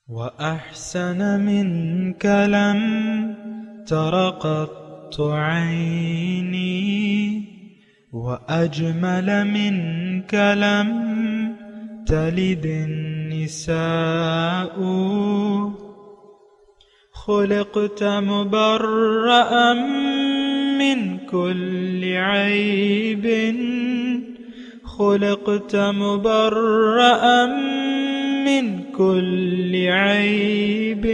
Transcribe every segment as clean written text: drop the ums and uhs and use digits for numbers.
وأحسن منك لم تر قط عيني وأجمل منك لم تلد النساء خلقت مبرأ من كل عيب خلقت مبرأ من كل عيب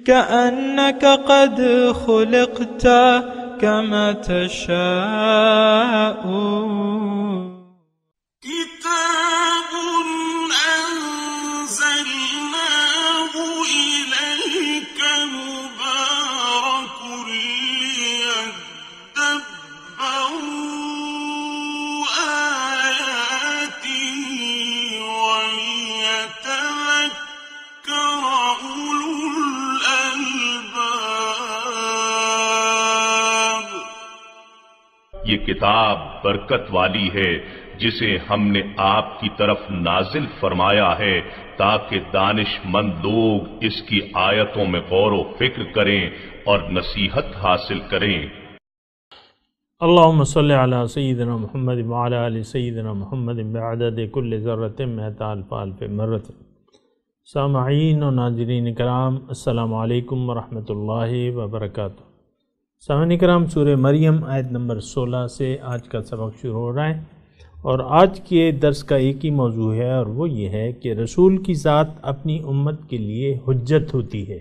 كأنك قد خلقت كما تشاء كتاب أنزلناه إليك مبارك ليدبروا آياته وليتذكر أولو الألباب. یہ کتاب برکت والی ہے جسے ہم نے آپ کی طرف نازل فرمایا ہے تاکہ دانش مند لوگ اس کی آیتوں میں غور و فکر کریں اور نصیحت حاصل کریں. اللہم صلی علی سیدنا محمد وعلی آل سیدنا محمد بعدد کل ذرۃ مئۃ الف الف مرۃ. سامعین و ناظرین کرام، السلام علیکم ورحمۃ اللہ وبرکاتہ. سامعین کرام، سورہ مریم آیت نمبر 16 سے آج کا سبق شروع ہو رہا ہے، اور آج کے درس کا ایک ہی موضوع ہے، اور وہ یہ ہے کہ رسول کی ذات اپنی امت کے لیے حجت ہوتی ہے.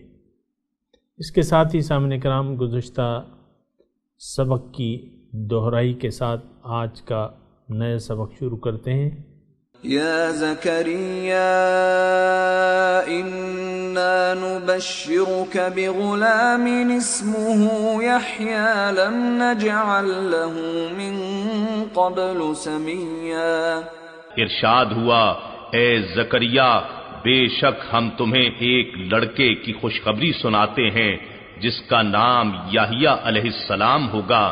اس کے ساتھ ہی سامعین کرام گزشتہ سبق کی دہرائی کے ساتھ آج کا نیا سبق شروع کرتے ہیں. یا زکریا انا نبشرک بغلام اسمه یحیی لم نجعل له من قبل سمیا. ارشاد ہوا، اے زکریا، بے شک ہم تمہیں ایک لڑکے کی خوشخبری سناتے ہیں جس کا نام یحییٰ علیہ السلام ہوگا.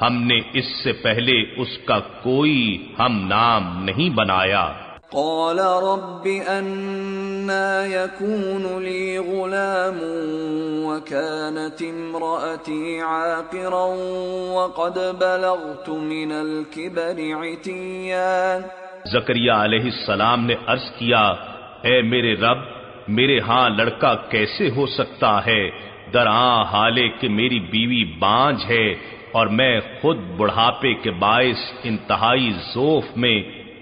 ہم نے اس سے پہلے اس کا کوئی ہم نام نہیں بنایا. قال رب أنا يكون لي غلام وكانت امرأتي عاقرا وقد بلغت من الكبر عتيا. زکریا علیہ السلام نے عرض کیا، اے میرے رب، میرے ہاں لڑکا کیسے ہو سکتا ہے، درآں حالے کہ میری بیوی بانجھ ہے اور میں خود بڑھاپے کے باعث انتہائی ذوف میں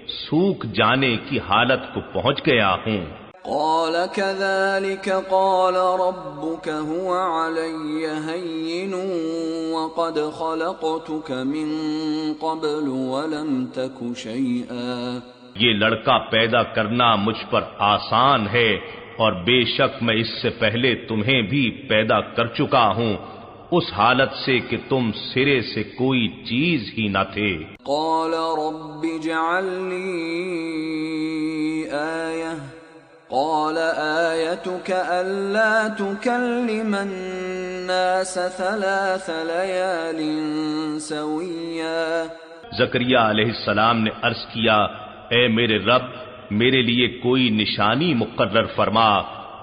سوکھ جانے کی حالت کو پہنچ گیا ہوں. قال كذلك قال ربك هو علي هين وقد خلقتك من قبل ولم تك شيئا. یہ لڑکا پیدا کرنا مجھ پر آسان ہے، اور بے شک میں اس سے پہلے تمہیں بھی پیدا کر چکا ہوں، اس حالت سے کہ تم سرے سے کوئی چیز ہی نہ تھے. قال رب اجعل لي آية قال آيتك ألا تكلم الناس 3 ليال سويا. زکریا علیہ السلام نے عرض کیا، اے میرے رب، میرے لیے کوئی نشانی مقرر فرما.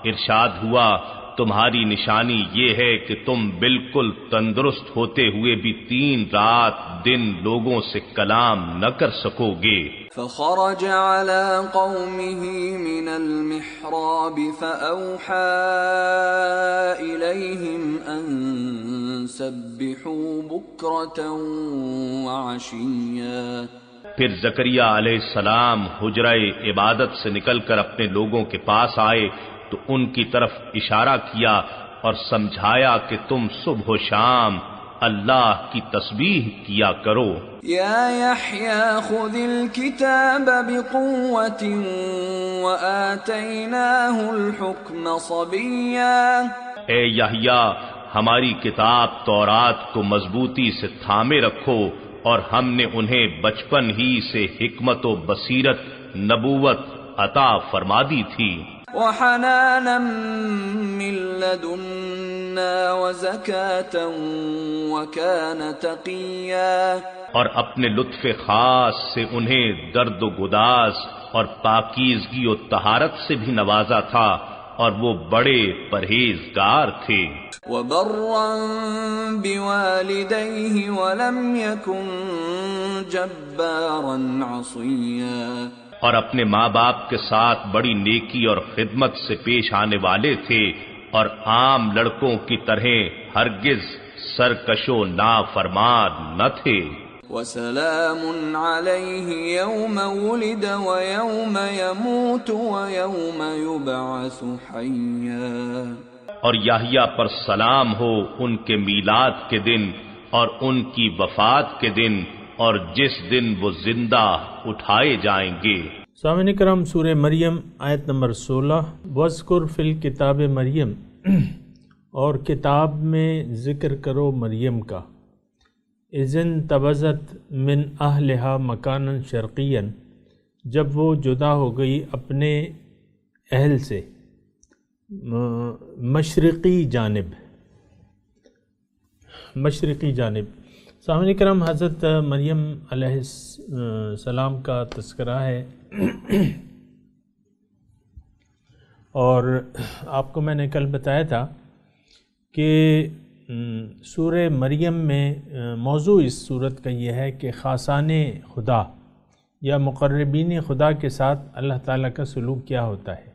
ارشاد ہوا، تمہاری نشانی یہ ہے کہ تم بالکل تندرست ہوتے ہوئے بھی 3 رات دن لوگوں سے کلام نہ کر سکو گے. فخرج على قومه من المحراب فأوحى إليهم أن سبحوا بكرة وعشيا. پھر زکریا علیہ السلام حجرہ عبادت سے نکل کر اپنے لوگوں کے پاس آئے تو ان کی طرف اشارہ کیا اور سمجھایا کہ تم صبح و شام اللہ کی تسبیح کیا کرو. یا یحییٰ خذ الکتاب بقوة وآتیناہ الحکم صبیا. اے یحییٰ، ہماری کتاب تورات کو مضبوطی سے تھامے رکھو، اور ہم نے انہیں بچپن ہی سے حکمت و بصیرت نبوت عطا فرما دی تھی. وحنانا من لدنا وزکاة وكان تقیا. اور اپنے لطف خاص سے انہیں درد و گداز اور پاکیزگی و طہارت سے بھی نوازا تھا، اور وہ بڑے پرہیزگار تھے۔ وبرا بوالديه ولم يكن جبارا عصيا، اور اپنے ماں باپ کے ساتھ بڑی نیکی اور خدمت سے پیش آنے والے تھے، اور عام لڑکوں کی طرح ہرگز سرکش و نافرمان نہ تھے۔ وسلام عليه يوم ولد ويوم يموت ويوم يبعث حيا، اور یحییٰ پر سلام ہو ان کے میلاد کے دن اور ان کی وفات کے دن اور جس دن وہ زندہ اٹھائے جائیں گے۔ سامعین کرام، سورہ مریم آیت نمبر 16، وَاذْكُرْ فِی الکتاب مریم، اور کتاب میں ذکر کرو مریم کا، اذ انتبذت من اہلہا مکانا شرقیا، جب وہ جدا ہو گئی اپنے اہل سے مشرقی جانب۔ سامعین کرام، حضرت مریم علیہ السلام کا تذکرہ ہے، اور آپ کو میں نے کل بتایا تھا کہ سورہ مریم میں موضوع اس صورت کا یہ ہے کہ خاصان خدا یا مقربین خدا کے ساتھ اللہ تعالیٰ کا سلوک کیا ہوتا ہے،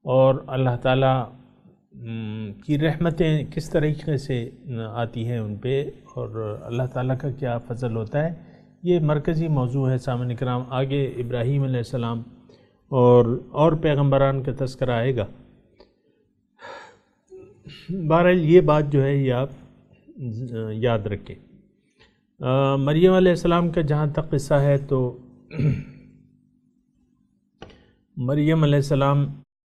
اور اللہ تعالیٰ کی رحمتیں کس طریقے سے آتی ہیں ان پہ، اور اللہ تعالیٰ کا کیا فضل ہوتا ہے۔ یہ مرکزی موضوع ہے سامعین کرام۔ آگے ابراہیم علیہ السلام اور پیغمبران کا تذکرہ آئے گا۔ بہرحال یہ بات جو ہے یہ آپ یاد رکھیں۔ مریم علیہ السلام کا جہاں تک قصہ ہے تو مریم علیہ السلام،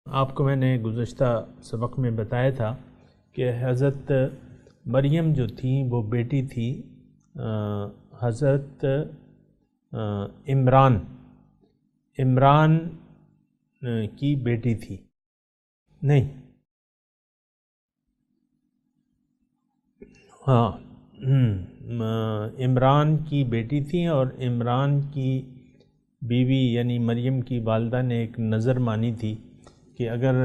آپ کو میں نے گزشتہ سبق میں بتایا تھا کہ حضرت مریم جو تھیں وہ بیٹی تھی حضرت عمران کی بیٹی تھی، نہیں عمران کی بیٹی تھی، اور عمران کی بیوی یعنی مریم کی والدہ نے ایک نظر مانی تھی کہ اگر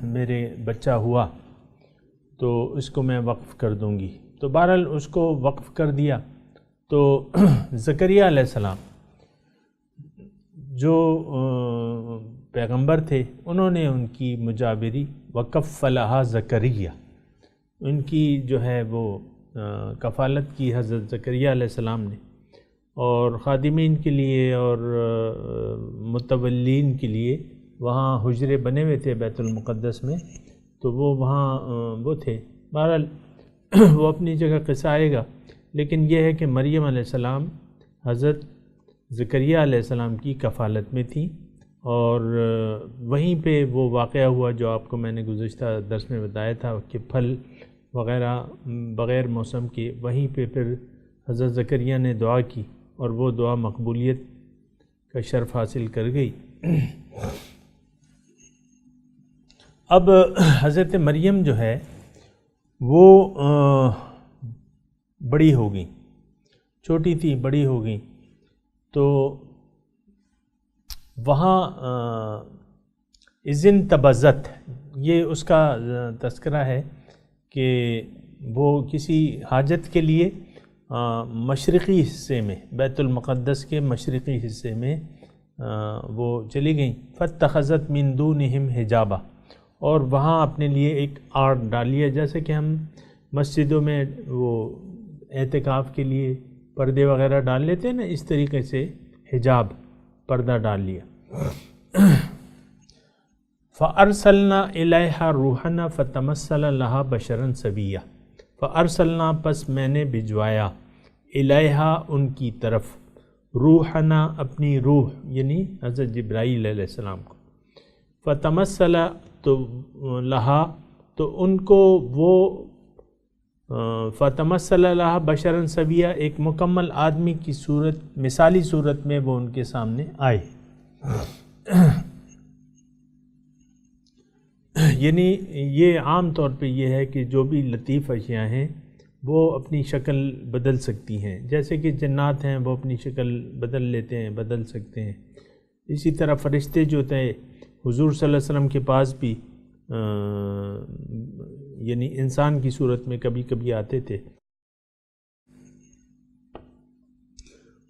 میرے بچہ ہوا تو اس کو میں وقف کر دوں گی، تو بہرحال اس کو وقف کر دیا۔ تو زکریا علیہ السلام جو پیغمبر تھے، انہوں نے ان کی مجابری وکفلھا زکریا، ان کی جو ہے وہ کفالت کی حضرت زکریا علیہ السلام نے، اور خادمین کے لیے اور متولین کے لیے وہاں حجرے بنے ہوئے تھے بیت المقدس میں، تو وہ وہاں وہ تھے۔ بہرحال وہ اپنی جگہ قصہ آئے گا، لیکن یہ ہے کہ مریم علیہ السلام حضرت زکریا علیہ السلام کی کفالت میں تھی، اور وہیں پہ وہ واقعہ ہوا جو آپ کو میں نے گزشتہ درس میں بتایا تھا کہ پھل وغیرہ بغیر موسم کے، وہیں پہ پھر حضرت زکریا نے دعا کی، اور وہ دعا مقبولیت کا شرف حاصل کر گئی۔ اب حضرت مریم جو ہے وہ بڑی ہو گئی، چھوٹی تھی بڑی ہو گئی، تو وہاں اذن تبذت، یہ اس کا تذکرہ ہے کہ وہ کسی حاجت کے لیے مشرقی حصے میں، بیت المقدس کے مشرقی حصے میں وہ چلی گئیں۔ فاتخذت من دونہم حجابا، اور وہاں اپنے لیے ایک آڑ ڈال لیا، جیسے کہ ہم مسجدوں میں وہ اعتکاف کے لیے پردے وغیرہ ڈال لیتے ہیں نا، اس طریقے سے حجاب، پردہ ڈال لیا۔ فَأَرْسَلْنَا إِلَيْهَا رُوحَنَا فَتَمَثَّلَ لَهَا بَشَرًا سَوِيًّا، فَأَرْسَلْنَا پس میں نے بھجوایا، إِلَيْهَا ان کی طرف، روحنا اپنی روح یعنی حضرت جبرائیل علیہ السلام کو، فَتَمَثَّلَ تو لہا تو ان کو وہ فَتَمَثَّلَ لَهَا بَشَرًا سَوِيًّا ایک مکمل آدمی کی صورت، مثالی صورت میں وہ ان کے سامنے آئے۔ یعنی یہ عام طور پہ یہ ہے کہ جو بھی لطیف اشیاء ہیں وہ اپنی شکل بدل سکتی ہیں، جیسے کہ جنات ہیں وہ اپنی شکل بدل لیتے ہیں، بدل سکتے ہیں۔ اسی طرح فرشتے جو تھے حضور صلی اللہ علیہ وسلم کے پاس بھی یعنی انسان کی صورت میں کبھی کبھی آتے تھے.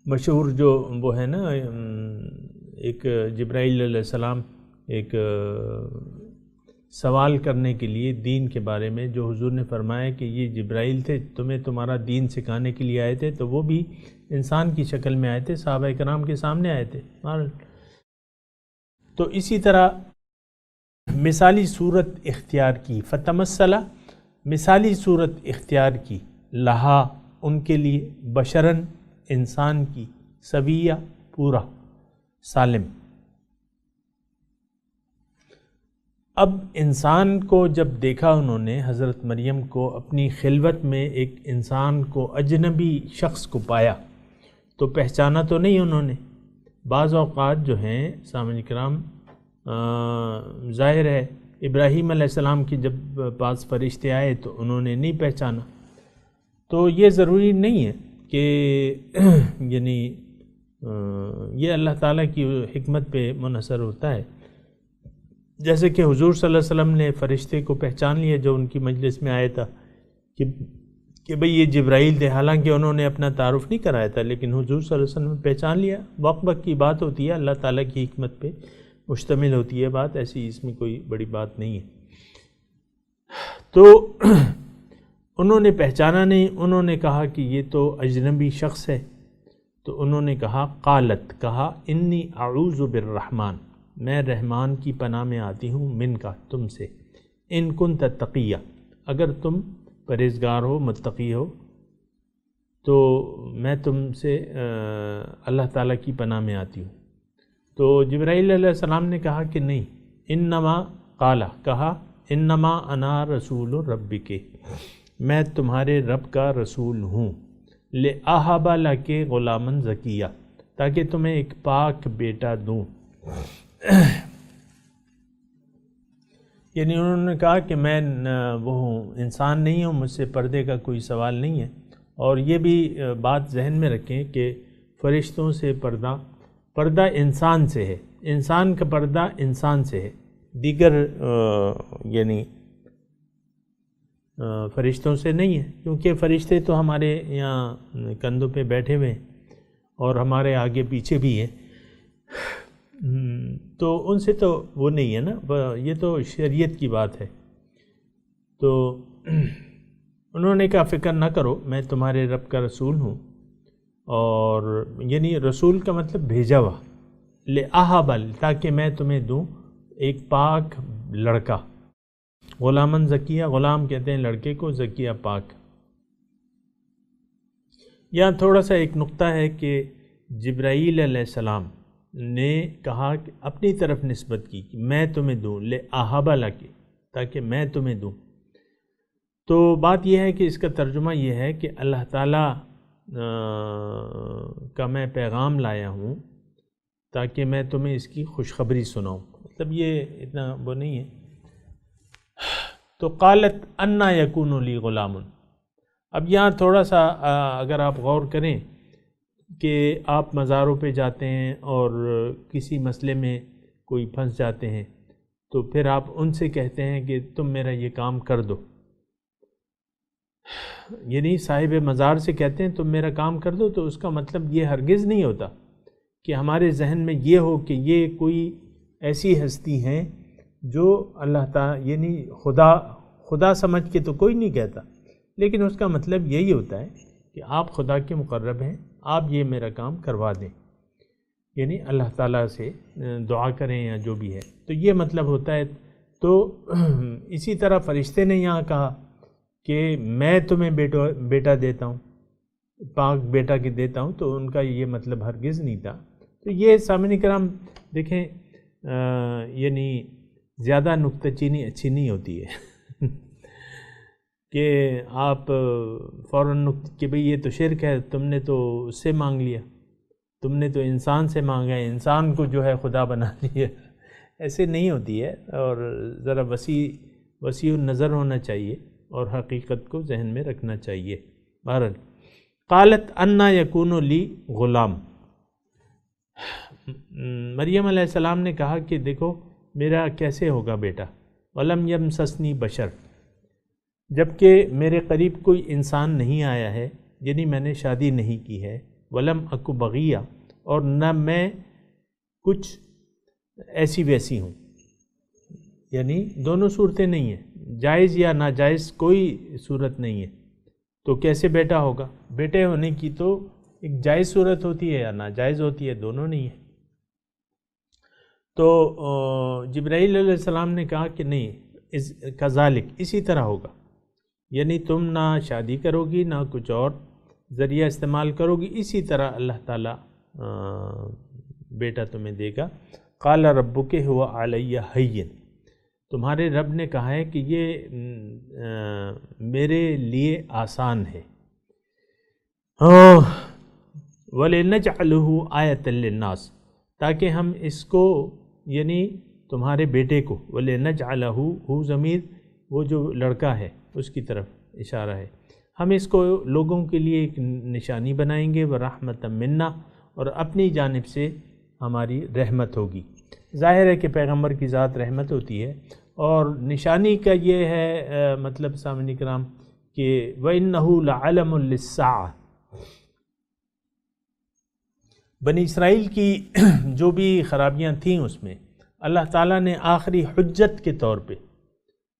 مشہور جو وہ ہے نا ایک جبرائیل علیہ السلام ایک سوال کرنے کے لیے دین کے بارے میں جو حضور نے فرمایا کہ یہ جبرائیل تھے تمہیں تمہارا دین سکھانے کے لیے آئے تھے، تو وہ بھی انسان کی شکل میں آئے تھے، صحابہ کرام کے سامنے آئے تھے. تو اسی طرح مثالی صورت اختیار کی، فتمثل مثالی صورت اختیار کی، لہا ان کے لیے، بشرن انسان کی، سویہ پورا سالم. اب انسان کو جب دیکھا انہوں نے حضرت مریم کو اپنی خلوت میں ایک انسان کو اجنبی شخص کو پایا تو پہچانا تو نہیں انہوں نے. بعض اوقات جو ہیں سامعین کرام ظاہر ہے ابراہیم علیہ السلام کی جب پاس فرشتے آئے تو انہوں نے نہیں پہچانا. تو یہ ضروری نہیں ہے کہ یعنی یہ اللہ تعالیٰ کی حکمت پہ منحصر ہوتا ہے. جیسے کہ حضور صلی اللہ علیہ وسلم نے فرشتے کو پہچان لیا جو ان کی مجلس میں آیا تھا کہ بھئی یہ جبرائیل تھے، حالانکہ انہوں نے اپنا تعارف نہیں کرایا تھا، لیکن حضور صلی اللہ علیہ وسلم نے پہچان لیا. وقت وقت کی بات ہوتی ہے، اللہ تعالیٰ کی حکمت پہ مشتمل ہوتی ہے بات، ایسی اس میں کوئی بڑی بات نہیں ہے. تو انہوں نے پہچانا نہیں، انہوں نے کہا کہ یہ تو اجنبی شخص ہے. تو انہوں نے کہا قالت، کہا انی اعوذ بالرحمن، میں رحمان کی پناہ میں آتی ہوں، من کا تم سے، ان کنت تقیہ، اگر تم پرہیزگار ہو متقی ہو تو میں تم سے اللہ تعالیٰ کی پناہ میں آتی ہوں. تو جبرائیل علیہ السلام نے کہا کہ نہیں، انما قالا، کہا انما انا رسول ربک، میں تمہارے رب کا رسول ہوں، لأہب لک غلاما زکیہ، تاکہ تمہیں ایک پاک بیٹا دوں. یعنی انہوں نے کہا کہ میں وہ ہوں، انسان نہیں ہوں، مجھ سے پردے کا کوئی سوال نہیں ہے. اور یہ بھی بات ذہن میں رکھیں کہ فرشتوں سے پردہ انسان سے ہے، انسان کا پردہ انسان سے ہے، دیگر یعنی فرشتوں سے نہیں ہے، کیونکہ فرشتے تو ہمارے یہاں کندھوں پہ بیٹھے ہوئے ہیں اور ہمارے آگے پیچھے بھی ہیں، تو ان سے تو وہ نہیں ہے نا، یہ تو شریعت کی بات ہے. تو انہوں نے کہا فکر نہ کرو، میں تمہارے رب کا رسول ہوں، اور یعنی رسول کا مطلب بھیجا ہوا، لأہب، تاکہ میں تمہیں دوں ایک پاک لڑکا. غلامن زکیہ، غلام کہتے ہیں لڑکے کو، زکیہ پاک. یہاں تھوڑا سا ایک نقطہ ہے کہ جبرائیل علیہ السلام نے کہا کہ اپنی طرف نسبت کی کہ میں تمہیں دوں، لأہب لک، تاکہ میں تمہیں دوں. تو بات یہ ہے کہ اس کا ترجمہ یہ ہے کہ اللہ تعالیٰ کا میں پیغام لایا ہوں تاکہ میں تمہیں اس کی خوشخبری سناؤں. مطلب یہ اتنا وہ نہیں ہے. تو قالت انا یکون لی غلام. اب یہاں تھوڑا سا اگر آپ غور کریں کہ آپ مزاروں پہ جاتے ہیں اور کسی مسئلے میں کوئی پھنس جاتے ہیں تو پھر آپ ان سے کہتے ہیں کہ تم میرا یہ کام کر دو، یعنی صاحب مزار سے کہتے ہیں تم میرا کام کر دو، تو اس کا مطلب یہ ہرگز نہیں ہوتا کہ ہمارے ذہن میں یہ ہو کہ یہ کوئی ایسی ہستی ہیں جو اللہ تعالیٰ یعنی خدا سمجھ کے تو کوئی نہیں کہتا، لیکن اس کا مطلب یہی ہوتا ہے کہ آپ خدا کے مقرب ہیں، آپ یہ میرا کام کروا دیں، یعنی اللہ تعالیٰ سے دعا کریں یا جو بھی ہے، تو یہ مطلب ہوتا ہے. تو اسی طرح فرشتے نے یہاں کہا کہ میں تمہیں بیٹا دیتا ہوں، پاک بیٹا کے دیتا ہوں، تو ان کا یہ مطلب ہرگز نہیں تھا. تو یہ سامعین کرام دیکھیں یعنی زیادہ نکتہ چینی اچھی نہیں ہوتی ہے کہ آپ فوراً کہ بھئی یہ تو شرک ہے، تم نے تو اس سے مانگ لیا، تم نے تو انسان سے مانگا ہے، انسان کو جو ہے خدا بنا لیا. ایسے نہیں ہوتی ہے، اور ذرا وسیع النظر ہونا چاہیے اور حقیقت کو ذہن میں رکھنا چاہیے. بہرحال قالت انا یکون لی غلام، مریم علیہ السلام نے کہا کہ دیکھو میرا کیسے ہوگا بیٹا؟ ولم یمسسنی بشر، جبکہ میرے قریب کوئی انسان نہیں آیا ہے، یعنی میں نے شادی نہیں کی ہے، ولم اکو بغیہ، اور نہ میں کچھ ایسی ویسی ہوں، یعنی دونوں صورتیں نہیں ہیں، جائز یا ناجائز کوئی صورت نہیں ہے، تو کیسے بیٹا ہوگا؟ بیٹے ہونے کی تو ایک جائز صورت ہوتی ہے یا ناجائز ہوتی ہے، دونوں نہیں ہے۔ تو جبرائیل علیہ السلام نے کہا کہ نہیں، کذالک، اسی طرح ہوگا، یعنی تم نہ شادی کرو گی نہ کچھ اور ذریعہ استعمال کرو گی، اسی طرح اللہ تعالیٰ بیٹا تمہیں دے گا۔ قال ربک هو علی ہین، تمہارے رب نے کہا ہے کہ یہ میرے لیے آسان ہے۔ وَلِنَجْعَلُهُ آیَةً لِلنَّاسِ، تاکہ ہم اس کو، یعنی تمہارے بیٹے کو، وَلِنَجْعَلَهُ، ہو ضمیر وہ جو لڑکا ہے اس کی طرف اشارہ ہے، ہم اس کو لوگوں کے لیے ایک نشانی بنائیں گے، وَرَحْمَةً مِنَّا، اور اپنی جانب سے ہماری رحمت ہوگی۔ ظاہر ہے کہ پیغمبر کی ذات رحمت ہوتی ہے، اور نشانی کا یہ ہے مطلب سامعین کرام کہ وَإِنَّهُ لَعَلَمٌ لِلسَّاعَةِ، بنی اسرائیل کی جو بھی خرابیاں تھیں اس میں اللہ تعالیٰ نے آخری حجت کے طور پہ،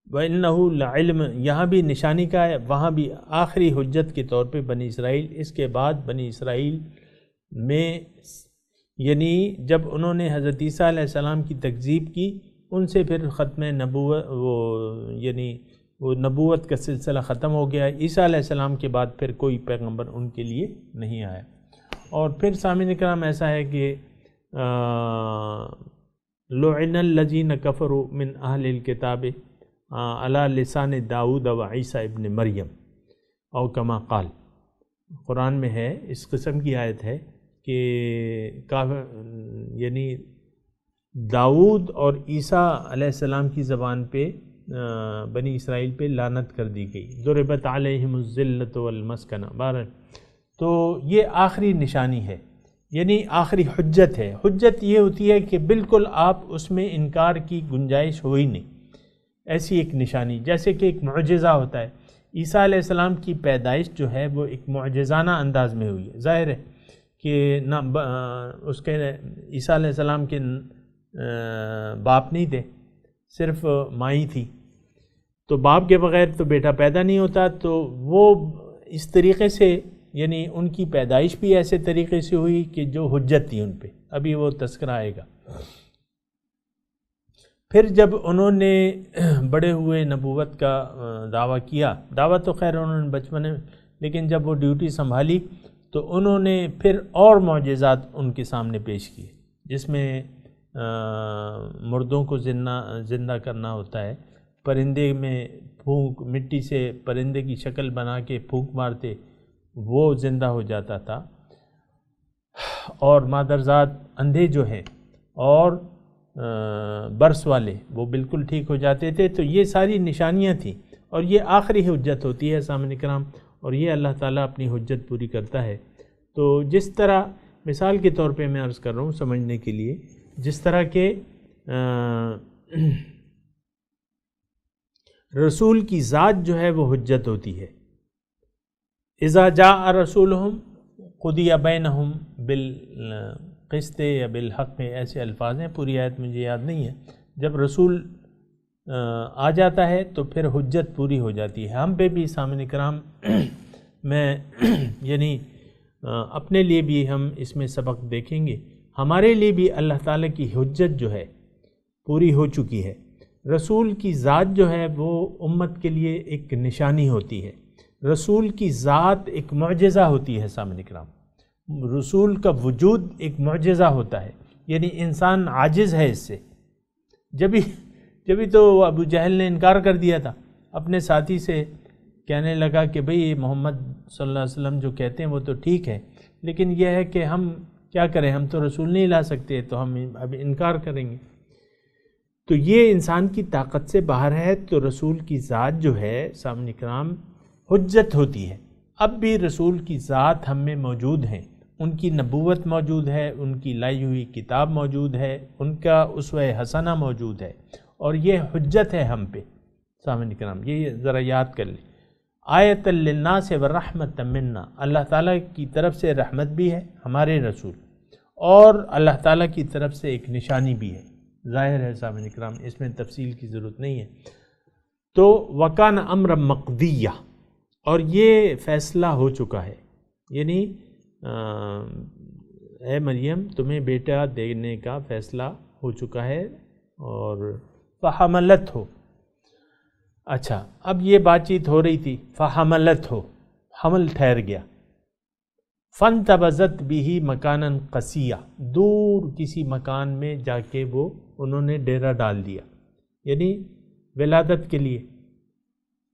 وَإِنَّهُ لَعِلْمٌ، یہاں بھی نشانی کا ہے، وہاں بھی آخری حجت کے طور پہ بنی اسرائیل، اس کے بعد بنی اسرائیل میں، یعنی جب انہوں نے حضرت عیسیٰ علیہ السلام کی تکذیب کی، ان سے پھر ختم نبوت، وہ نبوت کا سلسلہ ختم ہو گیا۔ عیسیٰ علیہ السلام کے بعد پھر کوئی پیغمبر ان کے لیے نہیں آیا۔ اور پھر سامعین کرام ایسا ہے کہ لعن الذین کفروا من اہل الکتاب علی لسان داؤد و عیسیٰ ابن مریم او کما قال، قرآن میں ہے، اس قسم کی آیت ہے کہ یعنی داؤد اور عیسیٰ علیہ السلام کی زبان پہ بنی اسرائیل پہ لعنت کر دی گئی، ضربت علیہم الذلۃ والمسکنہ۔ بہرحال تو یہ آخری نشانی ہے، یعنی آخری حجت ہے۔ حجت یہ ہوتی ہے کہ بالکل آپ اس میں انکار کی گنجائش ہو ہی نہیں، ایسی ایک نشانی، جیسے کہ ایک معجزہ ہوتا ہے۔ عیسیٰ علیہ السلام کی پیدائش جو ہے وہ ایک معجزانہ انداز میں ہوئی ہے۔ ظاہر ہے کہ نہ اس کے عیسیٰ علیہ السلام کے باپ نہیں تھے، صرف مائی تھی، تو باپ کے بغیر تو بیٹا پیدا نہیں ہوتا، تو وہ اس طریقے سے، یعنی ان کی پیدائش بھی ایسے طریقے سے ہوئی کہ جو حجت تھی ان پہ، ابھی وہ تذکرہ آئے گا۔ پھر جب انہوں نے بڑے ہوئے نبوت کا دعویٰ کیا، دعویٰ تو خیر انہوں نے بچپن میں، لیکن جب وہ ڈیوٹی سنبھالی تو انہوں نے پھر اور معجزات ان کے سامنے پیش کیے، جس میں مردوں کو زندہ کرنا ہوتا ہے، پرندے میں پھونک، مٹی سے پرندے کی شکل بنا کے پھونک مارتے، وہ زندہ ہو جاتا تھا، اور مادرزاد اندھے جو ہیں اور برس والے وہ بالکل ٹھیک ہو جاتے تھے۔ تو یہ ساری نشانیاں تھیں، اور یہ آخری حجت ہوتی ہے سامعین کرام، اور یہ اللہ تعالیٰ اپنی حجت پوری کرتا ہے۔ تو جس طرح مثال کے طور پہ میں عرض کر رہا ہوں سمجھنے کے لیے، جس طرح کہ رسول کی ذات جو ہے وہ حجت ہوتی ہے۔ اذا جاء رسولہم قضی بینہم بالقسط یا بالحق، ایسے الفاظ ہیں، پوری آیت مجھے یاد نہیں ہے۔ جب رسول آ جاتا ہے تو پھر حجت پوری ہو جاتی ہے۔ ہم پہ بھی سامعین کرام، میں یعنی اپنے لیے بھی ہم اس میں سبق دیکھیں گے، ہمارے لیے بھی اللہ تعالیٰ کی حجت جو ہے پوری ہو چکی ہے۔ رسول کی ذات جو ہے وہ امت کے لیے ایک نشانی ہوتی ہے، رسول کی ذات ایک معجزہ ہوتی ہے سامعین کرام، رسول کا وجود ایک معجزہ ہوتا ہے، یعنی انسان عاجز ہے اس سے۔ جبھی تو ابو جہل نے انکار کر دیا تھا، اپنے ساتھی سے کہنے لگا کہ بھئی محمد صلی اللہ علیہ وسلم جو کہتے ہیں وہ تو ٹھیک ہے، لیکن یہ ہے کہ ہم کیا کریں، ہم تو رسول نہیں لا سکتے، تو ہم اب انکار کریں گے۔ تو یہ انسان کی طاقت سے باہر ہے۔ تو رسول کی ذات جو ہے سامعین کرام حجت ہوتی ہے۔ اب بھی رسول کی ذات ہم میں موجود ہیں، ان کی نبوت موجود ہے، ان کی لائی ہوئی کتاب موجود ہے، ان کا اسوہ حسنہ موجود ہے، اور یہ حجت ہے ہم پہ۔ سامعین کرام یہ ذرا یاد کر لیں، آیۃ للناس ورحمۃ منا، اللہ تعالیٰ کی طرف سے رحمت بھی ہے ہمارے رسول، اور اللہ تعالیٰ کی طرف سے ایک نشانی بھی ہے۔ ظاہر ہے سامعین کرام، اس میں تفصیل کی ضرورت نہیں ہے۔ تو وکان امر مقضیہ، اور یہ فیصلہ ہو چکا ہے، یعنی اے مریم تمہیں بیٹا دینے کا فیصلہ ہو چکا ہے، اور فحملت ہو۔ اچھا، اب یہ بات چیت ہو رہی تھی، فحملت ہو، حمل ٹھہر گیا، فانتبذت به مکانا قصیہ، دور کسی مکان میں جا کے وہ انہوں نے ڈیرا ڈال دیا، یعنی ولادت کے لیے،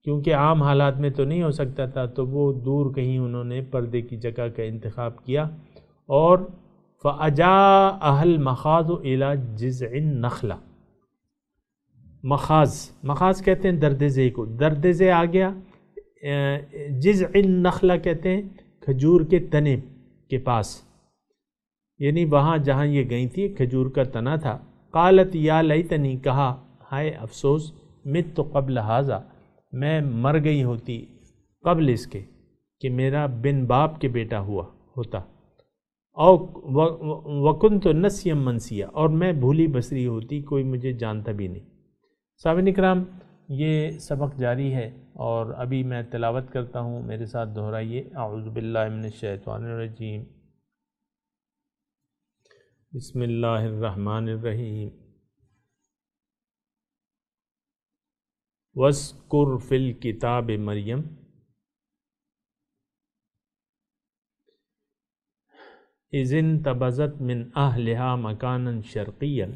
کیونکہ عام حالات میں تو نہیں ہو سکتا تھا، تو وہ دور کہیں انہوں نے پردے کی جگہ کا انتخاب کیا۔ اور فَأَجَاءَهَا الْمَخَاضُ إِلَى جِذْعِ النَّخْلَةِ، مخاض کہتے ہیں درد ذیل کو، درد ذیل آ گیا، جذع النخلہ کہتے ہیں کھجور کے تنے کے پاس، یعنی وہاں جہاں یہ گئی تھی کھجور کا تنا تھا۔ قالت یا لیتنی، کہا ہائے افسوس، مت قبل ھذا، میں مر گئی ہوتی قبل اس کے کہ میرا بن باپ کے بیٹا ہوتا، او وکنت نسیا منسیا، اور میں بھولی بسری ہوتی، کوئی مجھے جانتا بھی نہیں۔ سامعین اکرام یہ سبق جاری ہے، اور ابھی میں تلاوت کرتا ہوں، میرے ساتھ دہرائیے، اعوذ باللہ من الشیطان الرجیم، بسم اللہ الرحمن الرحیم، وَاذْكُرْ فِي الْكِتَابِ مریم اِذِ انتبذت من أهلها مكانا شرقيا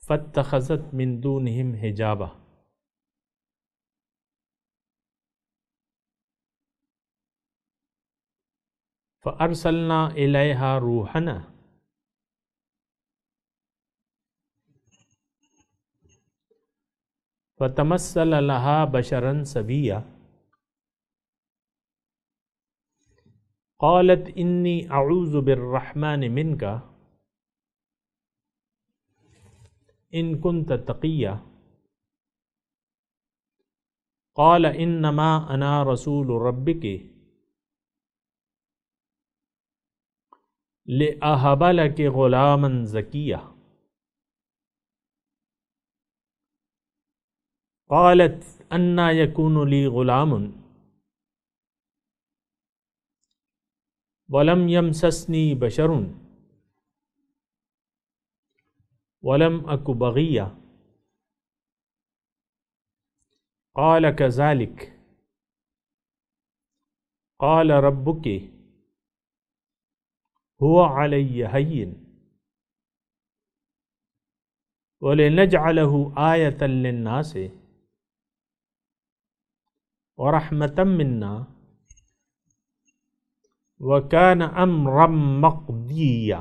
فاتخذت من دونهم حجابا فأرسلنا إليها روحنا فتمثل لها بشرا سويا قالت إني أعوذ بالرحمن منك إن كنت تقيا قال إنما أنا رسول ربك لأهب لك غلاما زكيا قالت أنى يكون لي غلام ولم يمسسني بشر ولم أك بغيا قال كذلك قال ربك هو علي هين ولنجعله آية للناس ورحمة منا وكان أمرا مقضيا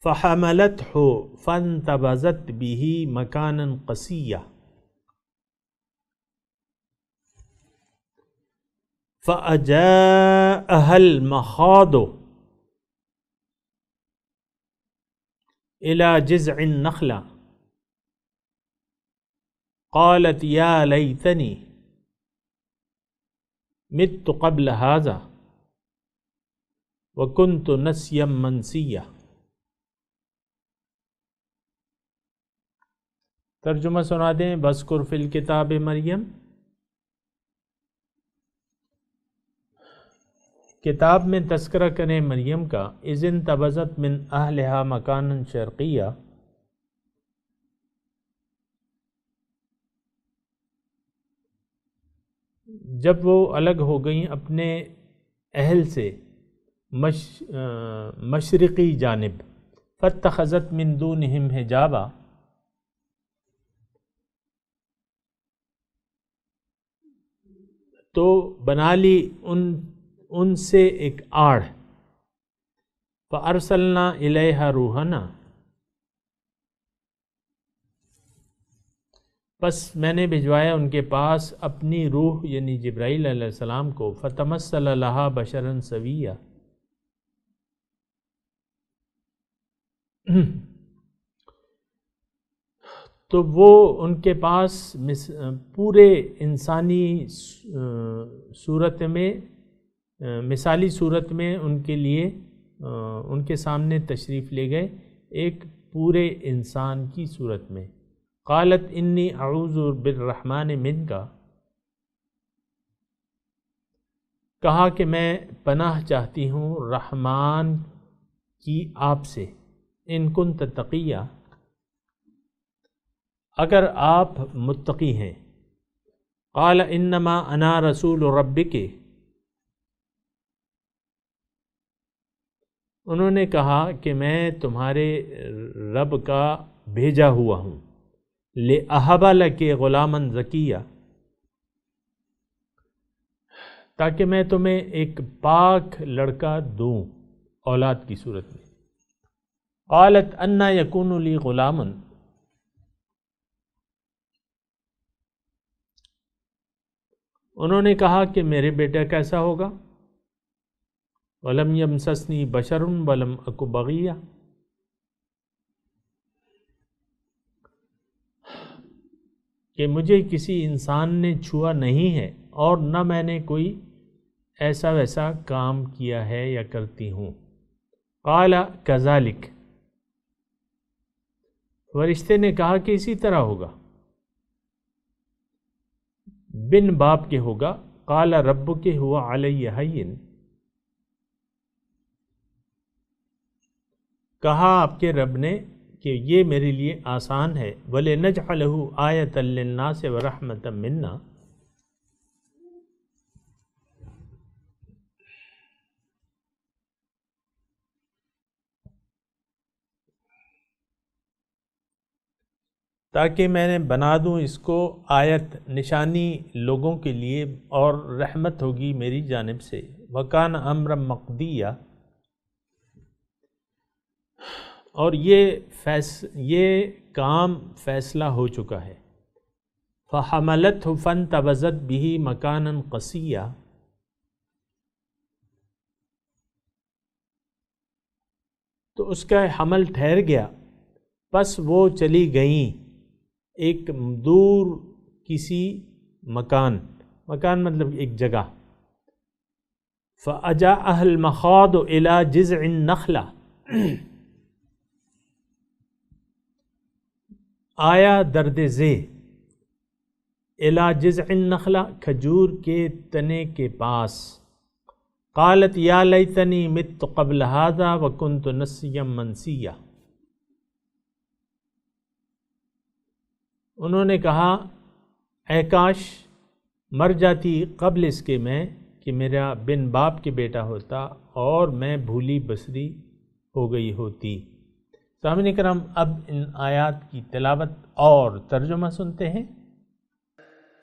فحملته فانتبذت به مكانا قصيا فأجاءها المخاض إلى جذع النخلة قالت يا ليتني مت قبل هذا وكنت نسيا منسيا۔ ترجمہ سنا دیں، وَاذْكُرْ فِي الْكِتَابِ مریم، کتاب میں تذکرہ کریں مریم کا، اِذِ انتبذت من أهلها مكانا شرقيا، جب وہ الگ ہو گئیں اپنے اہل سے مشرقی جانب، فاتخذت من دونہم حجابا، تو بنا لی ان سے ایک آڑ، فَأَرْسَلْنَا إِلَيْهَا رُوحَنَا، پس میں نے بھجوایا ان کے پاس اپنی روح یعنی جبرائیل علیہ السلام کو، فتمثل لہا بشرا سویا، تو وہ ان کے پاس پورے انسانی صورت میں، مثالی صورت میں ان کے لیے ان کے سامنے تشریف لے گئے، ایک پورے انسان کی صورت میں۔ قالت انی اعوذ بالرحمن منک، کہا کہ میں پناہ چاہتی ہوں رحمان کی آپ سے، ان کنت تقیہ، اگر آپ متقی ہیں۔ قال انما انا رسول ربک، انہوں نے کہا کہ میں تمہارے رب کا بھیجا ہوا ہوں، لأہب لک غلاما زکیہ، تاکہ میں تمہیں ایک پاک لڑکا دوں اولاد کی صورت میں۔ قالت انا یکون لی غلام، انہوں نے کہا کہ میرے بیٹا کیسا ہوگا، وَلَمْ يَمْسَسْنِي بَشَرٌ وَلَمْ أَكُ بَغِيًّا، کہ مجھے کسی انسان نے چھوا نہیں ہے اور نہ میں نے کوئی ایسا ویسا کام کیا ہے یا کرتی ہوں۔ قال كذلك، فرشتے نے کہا کہ اسی طرح ہوگا، بن باپ کے ہوگا۔ قال ربک هو علی ہین، کہا آپ کے رب نے کہ یہ میرے لیے آسان ہے۔ وَلِنَجْعَلَهُ آیَةً لِلنَّاسِ وَرَحْمَةً مِنَّا، تاکہ میں نے بنا دوں اس کو آیت، نشانی لوگوں کے لیے، اور رحمت ہوگی میری جانب سے۔ وَكَانَ أَمْرًا مَقْضِيًّا، اور یہ کام فیصلہ ہو چکا ہے۔ فَحَمَلَتْهُ فَانْتَبَذَتْ بِهِ مَكَانًا قَصِيًّا، تو اس کا حمل ٹھہر گیا، پس وہ چلی گئیں ایک دور کسی مکان مطلب ایک جگہ۔ فَأَجَاءَهَا الْمَخَاضُ إِلَى جِذْعِ النَّخْلَةِ، آیا درد ذیل إِلَى جِذْعِ النَّخْلَةِ، کھجور کے تنے کے پاس۔ قالت یا لیتنی مت قبل هذا وکنت نسیا منسیا، انہوں نے کہا اے کاش مر جاتی قبل اس کے میں کہ میرا بن باپ کے بیٹا ہوتا اور میں بھولی بسری ہو گئی ہوتی۔ سامعین کرام، اب ان آیات کی تلاوت اور ترجمہ سنتے ہیں۔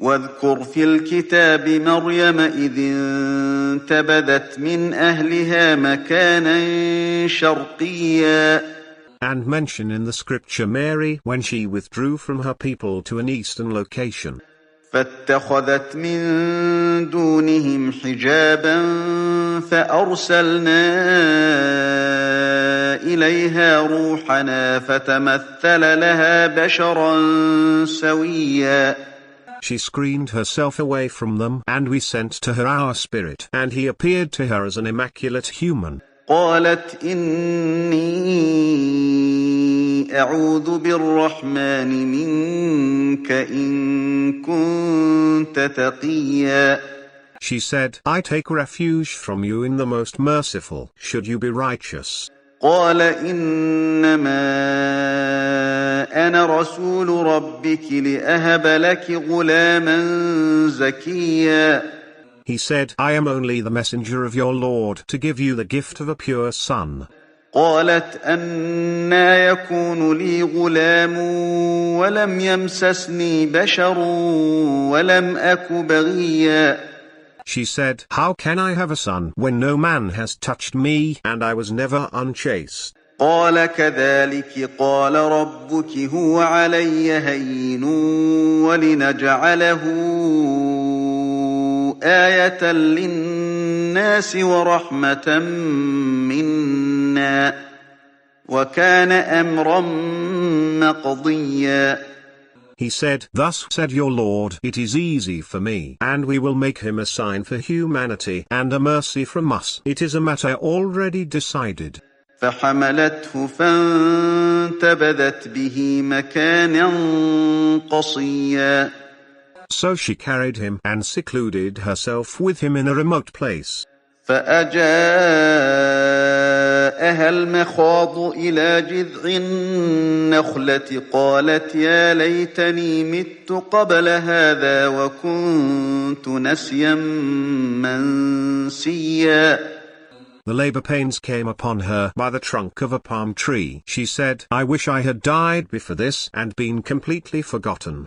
واذكر في الكتاب مريم إذ انتبذت من أهلها مكانا شرقيا. And mention in the scripture Mary when she withdrew from her people to an eastern location. فاتخذت من دونهم حجابا فأرسلنا إليها روحنا فتمثل لها بشرا سويا. She screened herself away from them, and we sent to her our spirit, and he appeared to her as an immaculate human. قالت إني أعوذ بالرحمن منك إن كنت تقيا. She said, I take refuge from you in the most merciful, should you be righteous. قال إنما أنا رسول ربك لأهب لك غلاما زكيا. He said, I am only the messenger of your Lord to give you the gift of a pure son. قالت أنى يكون لي غلام ولم يمسسني بشر ولم أك بغيا. She said, How can I have a son when no man has touched me and I was never unchaste? قال كذلك قال ربك هو علي هين ولنجعله آية للناس ورحمة منا وكان أمرا مقضيا. He said, "Thus said your Lord, it is easy for me, and we will make him a sign for humanity and a mercy from us. It is a matter already decided." فحملته فانتبذت به مكانا قصيا. So she carried him and secluded herself with him in a remote place. فأجاءها المخاض إلى جذع النخلة قالت يا ليتني مت قبل هذا وكنت نسيا منسيا. The labor pains came upon her by the trunk of a palm tree. She said, "I wish I had died before this and been completely forgotten."